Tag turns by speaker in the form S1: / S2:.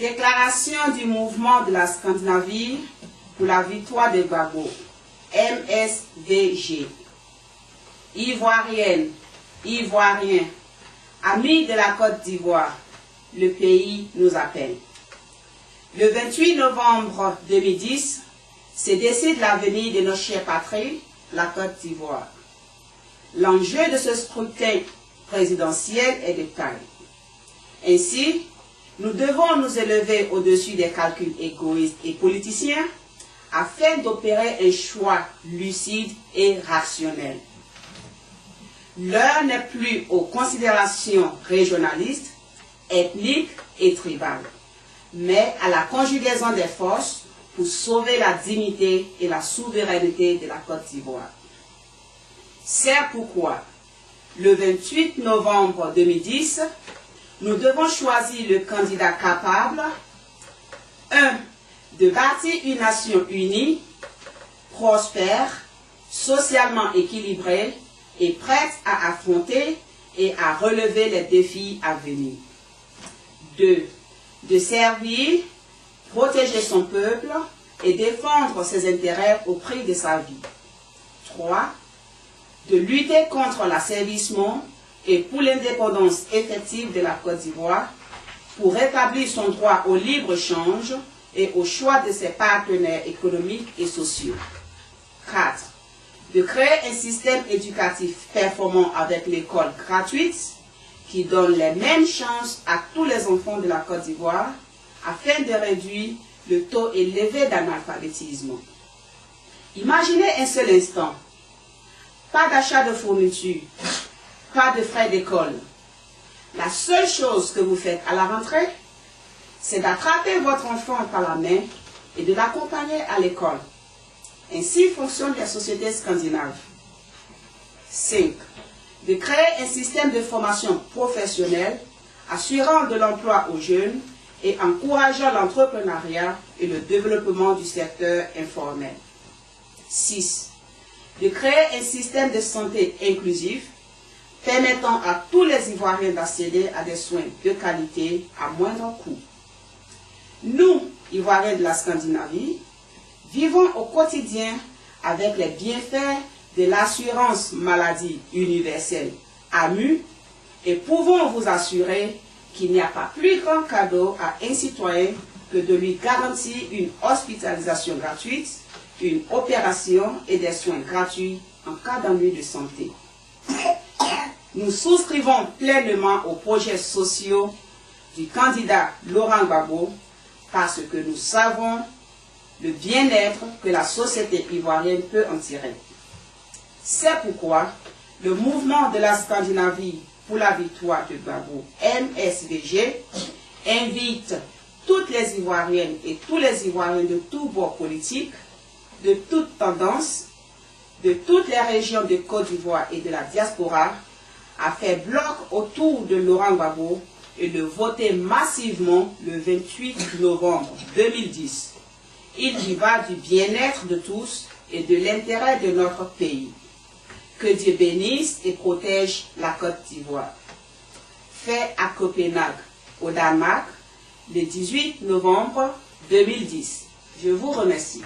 S1: Déclaration du mouvement de la Scandinavie pour la victoire de Gbagbo, MSVG. Ivoirienne, Ivoiriens, amis de la Côte d'Ivoire, le pays nous appelle. Le 28 novembre 2010, se décide l'avenir de notre chère patrie, la Côte d'Ivoire. L'enjeu de ce scrutin présidentiel est de taille. Ainsi, nous devons nous élever au-dessus des calculs égoïstes et politiciens afin d'opérer un choix lucide et rationnel. L'heure n'est plus aux considérations régionalistes, ethniques et tribales, mais à la conjugaison des forces pour sauver la dignité et la souveraineté de la Côte d'Ivoire. C'est pourquoi, le 28 novembre 2010, nous devons choisir le candidat capable, 1. De bâtir une nation unie, prospère, socialement équilibrée et prête à affronter et à relever les défis à venir. 2. De servir, protéger son peuple et défendre ses intérêts au prix de sa vie. 3. De lutter contre l'asservissement et pour l'indépendance effective de la Côte d'Ivoire, pour rétablir son droit au libre-échange et au choix de ses partenaires économiques et sociaux. 4. De créer un système éducatif performant avec l'école gratuite qui donne les mêmes chances à tous les enfants de la Côte d'Ivoire afin de réduire le taux élevé d'analphabétisme. Imaginez un seul instant, pas d'achat de fournitures, pas de frais d'école. La seule chose que vous faites à la rentrée, c'est d'attraper votre enfant par la main et de l'accompagner à l'école. Ainsi fonctionnent les sociétés scandinaves. 5. De créer un système de formation professionnelle assurant de l'emploi aux jeunes et encourageant l'entrepreneuriat et le développement du secteur informel. 6. De créer un système de santé inclusif permettant à tous les Ivoiriens d'accéder à des soins de qualité à moindre coût. Nous, Ivoiriens de la Scandinavie, vivons au quotidien avec les bienfaits de l'assurance maladie universelle AMU et pouvons vous assurer qu'il n'y a pas plus grand cadeau à un citoyen que de lui garantir une hospitalisation gratuite, une opération et des soins gratuits en cas d'ennui de santé. Nous souscrivons pleinement aux projets sociaux du candidat Laurent Gbagbo parce que nous savons le bien-être que la société ivoirienne peut en tirer. C'est pourquoi le mouvement de la Scandinavie pour la victoire de Gbagbo, MSVG, invite toutes les Ivoiriennes et tous les Ivoiriens de tous bords politiques, de toutes tendances, de toutes les régions de Côte d'Ivoire et de la diaspora, à faire bloc autour de Laurent Gbagbo et de voter massivement le 28 novembre 2010. Il y va du bien-être de tous et de l'intérêt de notre pays. Que Dieu bénisse et protège la Côte d'Ivoire. Fait à Copenhague, au Danemark, le 18 novembre 2010. Je vous remercie.